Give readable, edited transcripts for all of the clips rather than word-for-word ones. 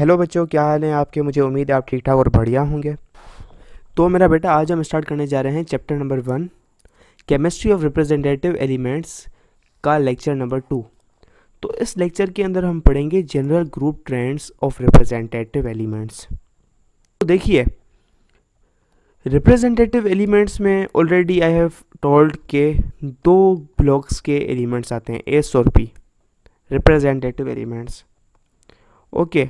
Hello बच्चों, क्या हाल है आपके। मुझे उम्मीद है आप ठीक ठाक और बढ़िया होंगे। तो मेरा बेटा, आज हम स्टार्ट करने जा रहे हैं chapter number 1, chemistry of representative elements का लेक्चर नंबर 2। तो इस लेक्चर के अंदर हम पढ़ेंगे general group trends of representative elements. तो देखिए, रिप्रेजेंटेटिव एलिमेंट्स में ऑलरेडी आई हैव टोल्ड के दो ब्लॉक्स के एलिमेंट्स आते हैं, एस और पी, रिप्रेजेंटेटिव एलिमेंट्स। ओके,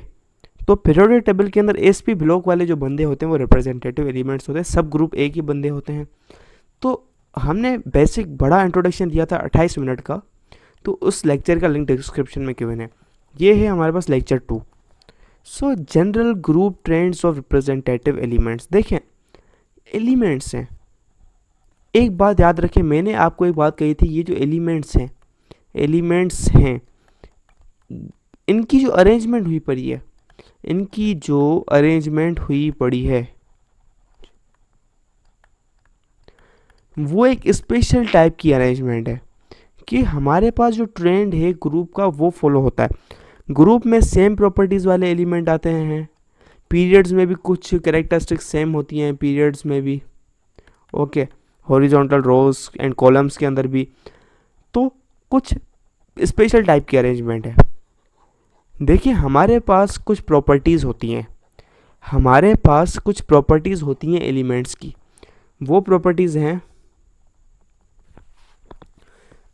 तो पीरियोडिक टेबल के अंदर एसपी ब्लॉक वाले जो बंदे होते हैं वो रिप्रेजेंटेटिव एलिमेंट्स होते हैं, सब ग्रुप ए के बंदे होते हैं। तो हमने बेसिक बड़ा इंट्रोडक्शन दिया था 28 मिनट का, तो उस लेक्चर का लिंक डिस्क्रिप्शन में गिवन है। ये है हमारे पास lecture 2। So general group trends of representative elements. देखें, एलिमेंट्स हैं, एक बात याद रखें, मैंने आपको एक बात कही थी, ये जो एलिमेंट्स हैं इनकी जो अरेंजमेंट हुई पड़ी है, वो एक स्पेशल टाइप की अरेंजमेंट है कि हमारे पास जो ट्रेंड है ग्रुप का वो फॉलो होता है। ग्रुप में सेम प्रॉपर्टीज़ वाले एलिमेंट आते हैं, पीरियड्स में भी कुछ कैरेक्टरिस्टिक्स सेम होती हैं, पीरियड्स में भी, okay, horizontal rows and columns के अंदर भी। तो कुछ स्पेशल टाइप की अरेंजमेंट है। देखिए, हमारे पास कुछ प्रॉपर्टीज़ होती हैं एलिमेंट्स की। वो प्रॉपर्टीज़ हैं,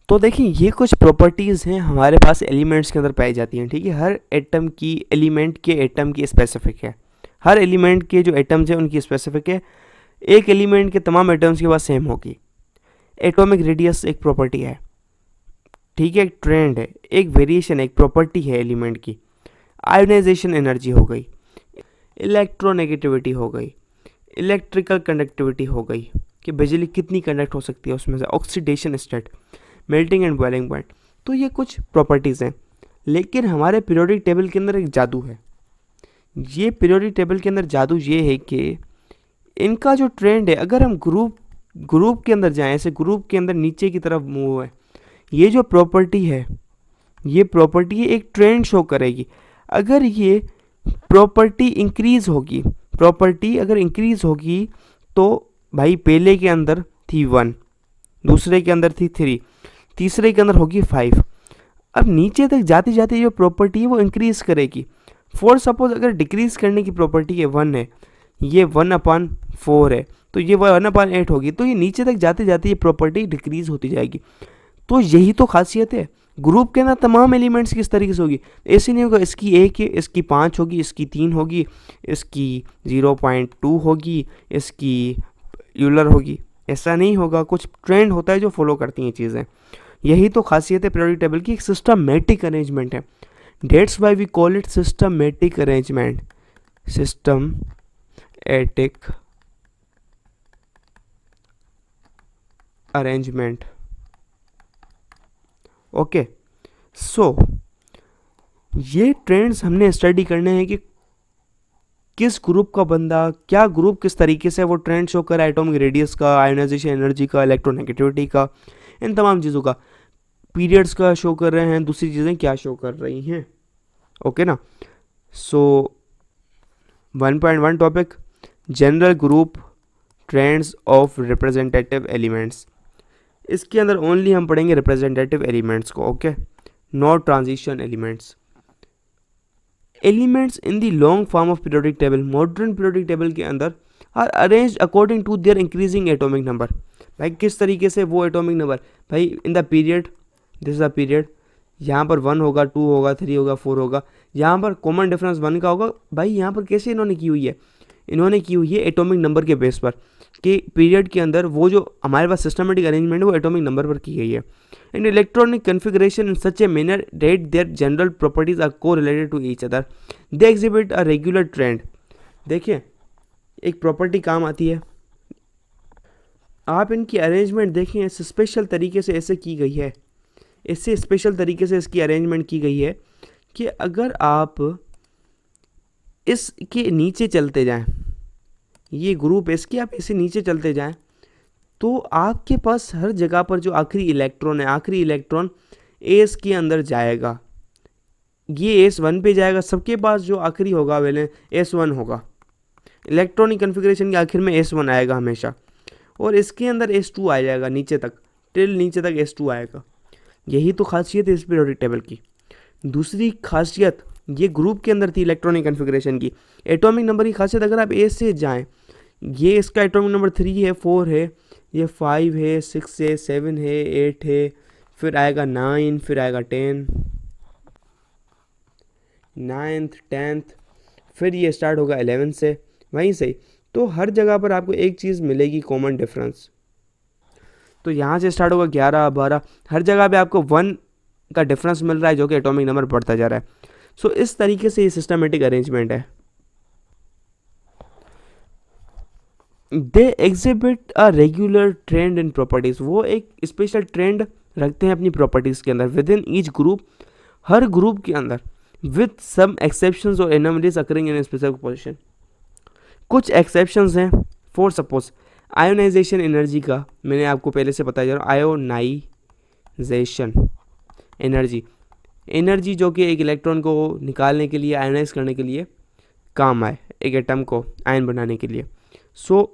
तो देखिए ये कुछ प्रॉपर्टीज़ हैं हमारे पास एलिमेंट्स के अंदर पाई जाती हैं। ठीक है, हर एटम की, एलिमेंट के एटम की स्पेसिफिक है, हर एलिमेंट के जो एटम्स हैं उनकी स्पेसिफिक है। एक एलिमेंट के तमाम एटम्स के पास सेम होगी। एटॉमिक रेडियस एक प्रॉपर्टी है, ठीक है, एक ट्रेंड है, एक वेरिएशन, एक प्रॉपर्टी है एलिमेंट की। आयोनाइजेशन एनर्जी हो गई, इलेक्ट्रोनेगेटिविटी हो गई, इलेक्ट्रिकल कंडक्टिविटी हो गई कि बिजली कितनी कंडक्ट हो सकती है उसमें से, oxidation state, melting and boiling point. तो ये कुछ प्रॉपर्टीज़ हैं। लेकिन हमारे पीरियोडिक टेबल के अंदर एक जादू है। ये पीरियोडिक टेबल के अंदर जादू ये है कि इनका जो ट्रेंड है, अगर हम ग्रुप के अंदर जाएं, ऐसे ग्रुप के अंदर नीचे की तरफ मूव है, ये जो प्रॉपर्टी है, ये प्रॉपर्टी एक ट्रेंड शो करेगी। अगर ये प्रॉपर्टी अगर इंक्रीज होगी तो भाई पहले के अंदर थी 1, दूसरे के अंदर थी 3, तीसरे के अंदर होगी 5। अब नीचे तक जाते जाते जो प्रॉपर्टी है वो इंक्रीज करेगी। फॉर सपोज अगर डिक्रीज करने की प्रॉपर्टी है 1 है, ये 1/4 है, तो ये 1/8 होगी। तो ये नीचे तक जाते जाते ये प्रॉपर्टी डिक्रीज होती जाएगी। तो यही तो खासियत है। ग्रुप के अंदर तमाम एलिमेंट्स किस तरीके से होगी, ऐसे नहीं होगा इसकी 1 है, इसकी 5 होगी, इसकी 3 होगी, इसकी 0.2 होगी, इसकी यूलर होगी, ऐसा नहीं होगा। कुछ ट्रेंड होता है जो फॉलो करती हैं चीज़ें। यही तो खासियत है पीरियोडिक टेबल की, एक सिस्टमैटिक अरेंजमेंट है। That's why we call it systematic arrangement, systematic arrangement. Okay, so ये ट्रेंड्स हमने स्टडी करने हैं कि किस ग्रुप का बंदा, क्या ग्रुप किस तरीके से वो ट्रेंड शो कर रहा है, एटॉमिक रेडियस का, आयोनाइजेशन एनर्जी का, इलेक्ट्रोनेगेटिविटी का, इन तमाम चीज़ों का, पीरियड्स का शो कर रहे हैं, दूसरी चीज़ें क्या शो कर रही हैं। ओके ना। So 1.1 topic, general group trends of representative elements. इसके अंदर ओनली हम पढ़ेंगे रिप्रेजेंटेटिव एलिमेंट्स को, okay, not transition elements. Elements in the long form of periodic table, modern periodic table के अंदर are arranged according to their increasing atomic number. भाई किस तरीके से वो एटॉमिक नंबर, भाई in the period, this is the period, यहाँ पर 1 होगा, 2 होगा, 3 होगा, 4 होगा, यहाँ पर कॉमन डिफरेंस 1 का होगा। भाई यहाँ पर कैसे इन्होंने की हुई है, इन्होंने की हुई है एटॉमिक नंबर के बेस पर, कि पीरियड के अंदर वो जो हमारे पास सिस्टमेटिक अरेंजमेंट है वो एटॉमिक नंबर पर की गई है। And electronic configuration in such a manner that there general properties are correlated to each other, they exhibit a regular trend. देखिए, एक प्रॉपर्टी काम आती है, आप इनकी अरेंजमेंट देखें, ऐसे स्पेशल तरीके से ऐसे की गई है, इससे स्पेशल तरीके से इसकी अरेंजमेंट की गई है कि अगर आप इसके नीचे चलते जाएं, ये ग्रुप इसके आप इसे नीचे चलते जाएं, तो आपके पास हर जगह पर जो आखिरी इलेक्ट्रॉन है, आखिरी इलेक्ट्रॉन एस के अंदर जाएगा। ये S1 पे जाएगा, सबके पास जो आखिरी होगा वैलेंस S1 होगा। इलेक्ट्रॉनिक कन्फिग्रेशन के आखिर में S1 आएगा हमेशा, और इसके अंदर S2 आ जाएगा नीचे तक, टिल नीचे तक S2 आएगा। यही तो खासियत है इस पीरियोडिक टेबल की। दूसरी खासियत ये ग्रुप के अंदर थी इलेक्ट्रॉनिक कन्फिग्रेशन की। एटॉमिक नंबर की खासियत, अगर आप ए से जाएं, ये इसका एटॉमिक नंबर 3 है, 4 है, ये 5 है, 6 है, 7 है, 8 है, फिर आएगा 9, फिर आएगा 10, 9th 10th, फिर ये स्टार्ट होगा 11 से, वहीं से। तो हर जगह पर आपको एक चीज़ मिलेगी कॉमन डिफरेंस। तो यहाँ से स्टार्ट होगा 11, 12, हर जगह पे आपको 1 का डिफरेंस मिल रहा है, जो कि एटॉमिक नंबर बढ़ता जा रहा है। सो इस तरीके से ये सिस्टमेटिक अरेंजमेंट है। दे exhibit a regular trend in properties, वो एक स्पेशल ट्रेंड रखते हैं अपनी प्रॉपर्टीज़ के अंदर with in each group, her group के अंदर, विद सम एक्सेप्शंस और anomalies occurring in specific position. कुछ एक्सेप्शंस हैं, फॉर सपोज आयोनाइजेशन एनर्जी का मैंने आपको पहले से बताया जा रहा हूँ, आयोनाइजेशन एनर्जी जो कि एक इलेक्ट्रॉन को निकालने के लिए, आयोनाइज करने के लिए काम आए, एक एटम को आयन बनाने के लिए। सो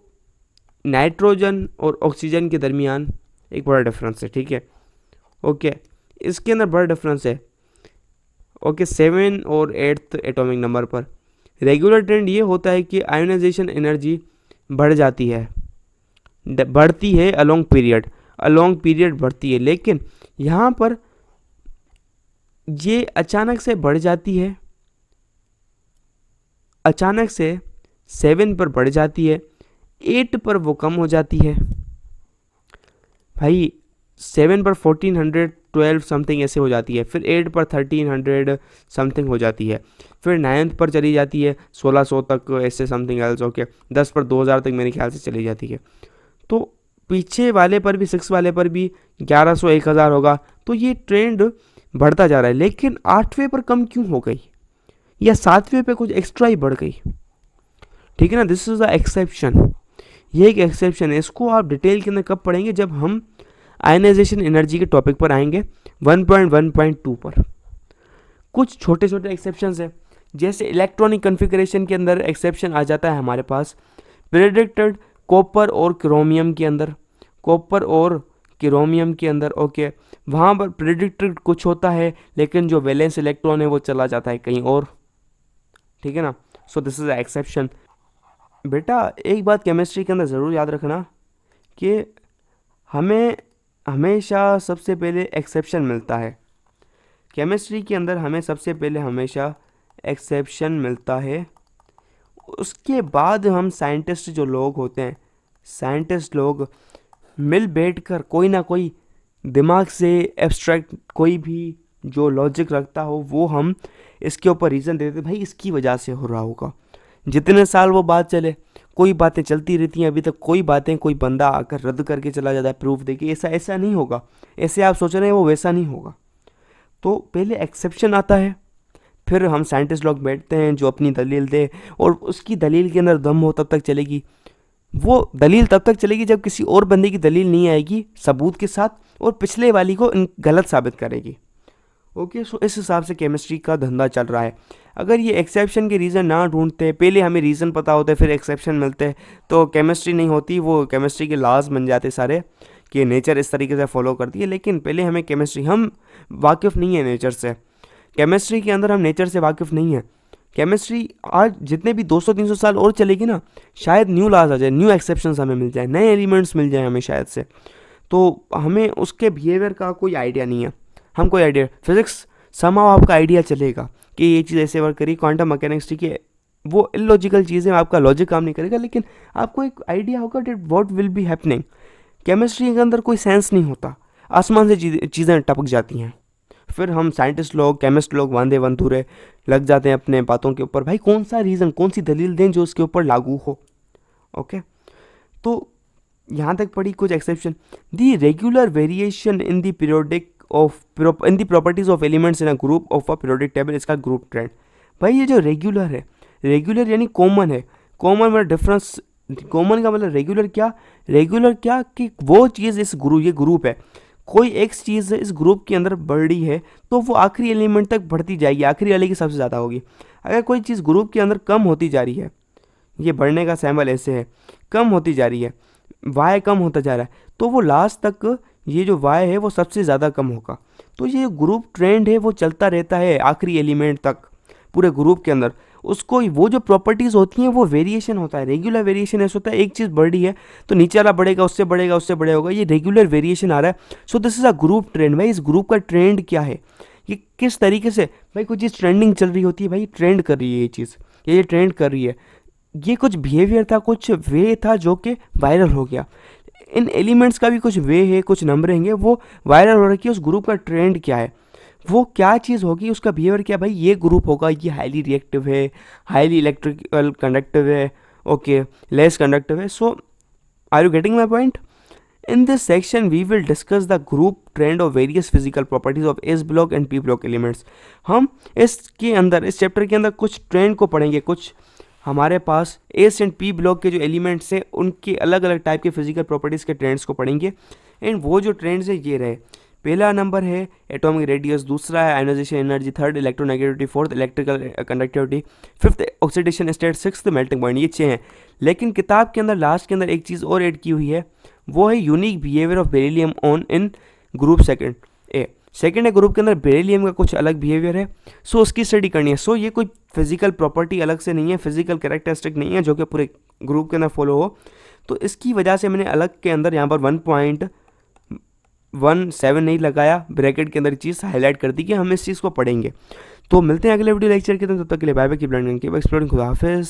नाइट्रोजन और ऑक्सीजन के दरमियान एक बड़ा डिफरेंस है, ठीक है, ओके, इसके अंदर बड़ा डिफरेंस है, ओके, 7 और 8th एटॉमिक नंबर पर। रेगुलर ट्रेंड ये होता है कि आयोनाइजेशन एनर्जी बढ़ जाती है, बढ़ती है अलोंग पीरियड बढ़ती है, लेकिन यहाँ पर ये अचानक से बढ़ जाती है, अचानक से 7 पर बढ़ जाती है, 8 पर वो कम हो जाती है। भाई 7 पर 1412 समथिंग ऐसे हो जाती है, फिर 8 पर 1300 समथिंग हो जाती है, फिर 9th पर चली जाती है 1600 तक, ऐसे समथिंग एल्स, ओके, 10 पर 2000 तक मेरे ख्याल से चली जाती है। तो पीछे वाले पर भी, 6 वाले पर भी 1100 1000 होगा। तो ये ट्रेंड बढ़ता जा रहा है, लेकिन 8वें पर कम क्यों हो गई, या 7वें पे कुछ एक्स्ट्रा ही बढ़ गई, ठीक है ना। दिस इज द एक्सेप्शन, ये एक एक्सेप्शन है। इसको आप डिटेल के अंदर कब पढ़ेंगे, जब हम आयनाइजेशन एनर्जी के टॉपिक पर आएंगे 1.1.2 पर। कुछ छोटे छोटे एक्सेप्शंस हैं, जैसे इलेक्ट्रॉनिक कन्फिगरेशन के अंदर एक्सेप्शन आ जाता है हमारे पास प्रेडिक्टेड कॉपर और क्रोमियम के अंदर, ओके, वहाँ पर प्रेडिक्टेड कुछ होता है, लेकिन जो वैलेंस इलेक्ट्रॉन है वो चला जाता है कहीं और, ठीक है ना। So this is a exception. बेटा एक बात केमिस्ट्री के अंदर ज़रूर याद रखना कि हमें हमेशा सबसे पहले एक्सेप्शन मिलता है, केमिस्ट्री के अंदर हमें सबसे पहले हमेशा एक्सेप्शन मिलता है। उसके बाद हम साइंटिस्ट जो लोग होते हैं, साइंटिस्ट लोग मिल बैठ कर कोई ना कोई दिमाग से एब्स्ट्रैक्ट कोई भी जो लॉजिक रखता हो, वो हम इसके ऊपर रीज़न देते भाई इसकी वजह से हो रहा होगा। जितने साल वो बात चले, कोई बातें चलती रहती हैं, अभी तक कोई बातें कोई बंदा आकर रद्द करके चला जाता है, प्रूफ दे के ऐसा ऐसा नहीं होगा, ऐसे आप सोच रहे हैं वो वैसा नहीं होगा। तो पहले एक्सेप्शन आता है, फिर हम साइंटिस्ट लोग बैठते हैं जो अपनी दलील दे, और उसकी दलील के अंदर दम हो तब तक चलेगी, वो दलील तब तक चलेगी जब किसी और बंदे की दलील नहीं आएगी सबूत के साथ, और पिछले वाली को गलत साबित करेगी, ओके। सो इस हिसाब से केमिस्ट्री का धंधा चल रहा है। अगर ये एक्सेप्शन के रीज़न ना ढूंढते, पहले हमें रीज़न पता होते फिर एक्सेप्शन मिलते, तो केमिस्ट्री नहीं होती, वो केमिस्ट्री के लॉज बन जाते सारे कि नेचर इस तरीके से फॉलो करती है। लेकिन पहले हमें केमिस्ट्री, हम वाकिफ़ नहीं है नेचर से, केमिस्ट्री के अंदर हम नेचर से वाकिफ़ नहीं है। केमिस्ट्री आज जितने भी 200-300 साल और चलेगी ना, शायद न्यू लॉज आ जाए, न्यू एक्सेप्शंस हमें मिल जाए, नए एलिमेंट्स मिल जाए हमें शायद से, तो हमें उसके बिहेवियर का कोई आइडिया नहीं है, हम कोई आइडिया, फिजिक्स समहाउ आपका आइडिया चलेगा कि ये चीज़ ऐसे वर्क करी, क्वांटम मैकेनिक्स, ठीक है, वो इलॉजिकल चीज़ें, आपका लॉजिक काम नहीं करेगा, लेकिन आपको एक आइडिया होगा that what will be happening. Chemistry के अंदर कोई सेंस नहीं होता, आसमान से चीज़ें टपक जाती हैं, फिर हम साइंटिस्ट लोग, केमिस्ट लोग वांधे वंधुरे लग जाते हैं अपने बातों के ऊपर, भाई कौन सा रीज़न, कौन सी दलील दें जो उसके ऊपर लागू हो, ओके। तो यहाँ तक पड़ी कुछ exception. The regular variation in the periodic in the properties of elements in a group of a periodic table, इसका ग्रुप ट्रेंड। भाई ये जो रेगुलर है, रेगुलर यानी कॉमन है, कॉमन मतलब डिफरेंस, कॉमन का मतलब रेगुलर क्या कि वो चीज़, ये ग्रुप है, कोई एक चीज़ इस ग्रुप के अंदर बढ़ रही है तो वो आखिरी एलिमेंट तक बढ़ती जाएगी, आखिरी वाले की सबसे ज़्यादा होगी। अगर कोई चीज़ ग्रुप के अंदर कम होती जा रही है, ये बढ़ने का सैम्बल ऐसे है, कम होती जा रही है, वाई कम होता जा रहा है, तो वो लास्ट तक ये जो वाई है वो सबसे ज़्यादा कम होगा। तो ये ग्रुप ट्रेंड है वो चलता रहता है आखिरी एलिमेंट तक पूरे ग्रुप के अंदर। उसको वो जो प्रॉपर्टीज़ होती हैं वो वेरिएशन होता है, रेगुलर वेरिएशन ऐसा होता है, एक चीज़ बढ़ रही है तो नीचे वाला बढ़ेगा, उससे बढ़ेगा, उससे बढ़ेगा होगा, ये रेगुलर वेरिएशन आ रहा है। So this is a group trend. भाई इस ग्रुप का ट्रेंड क्या है, ये किस तरीके से, भाई कोई चीज़ ट्रेंडिंग चल रही होती है, भाई ट्रेंड कर रही है ये चीज़, ये ट्रेंड कर रही है, ये कुछ बिहेवियर था, कुछ वे था जो कि वायरल हो गया। इन एलिमेंट्स का भी कुछ वे है, कुछ नंबरिंग है, वो वायरल हो रखी है। उस ग्रुप का ट्रेंड क्या है, वो क्या चीज़ होगी, उसका बिहेवियर क्या, भाई ये ग्रुप होगा, ये हाईली रिएक्टिव है, हाईली इलेक्ट्रिकल कंडक्टिव है, ओके, लेस कंडक्टिव है। So are you getting my point? In this section, we will discuss the group trend of various physical properties of S block and P block elements. हम इसके अंदर, इस chapter के अंदर कुछ trend को पढ़ेंगे, कुछ हमारे पास एस एंड पी ब्लॉक के जो एलिमेंट्स हैं उनके अलग अलग टाइप के फिजिकल प्रॉपर्टीज़ के ट्रेंड्स को पढ़ेंगे। एंड वो जो ट्रेंड्स है ये रहे, पहला नंबर है एटॉमिक रेडियस, दूसरा है ionisation energy, third electronegativity, fourth electrical conductivity, fifth oxidation state, sixth melting point. ये 6 हैं। लेकिन किताब के अंदर लास्ट के अंदर एक चीज़ और ऐड की हुई है, वो है unique behaviour of beryllium on in group second A. Second है ग्रुप के अंदर बेरिलियम का कुछ अलग बिहेवियर है, सो उसकी स्टडी करनी है। सो ये कोई फिजिकल प्रॉपर्टी अलग से नहीं है, फिजिकल कैरेक्टरिस्टिक नहीं है जो कि पूरे ग्रुप के अंदर फॉलो हो। तो इसकी वजह से मैंने अलग के अंदर यहाँ पर 1.17 नहीं लगाया, ब्रैकेट के अंदर चीज़ हाईलाइट कर दी कि हम इस चीज़ को पढ़ेंगे। तो मिलते हैं अगले वीडियो लेक्चर के अंदर, तब तक के लिए bye bye, keep learning, keep exploring, खुदा हाफिज़।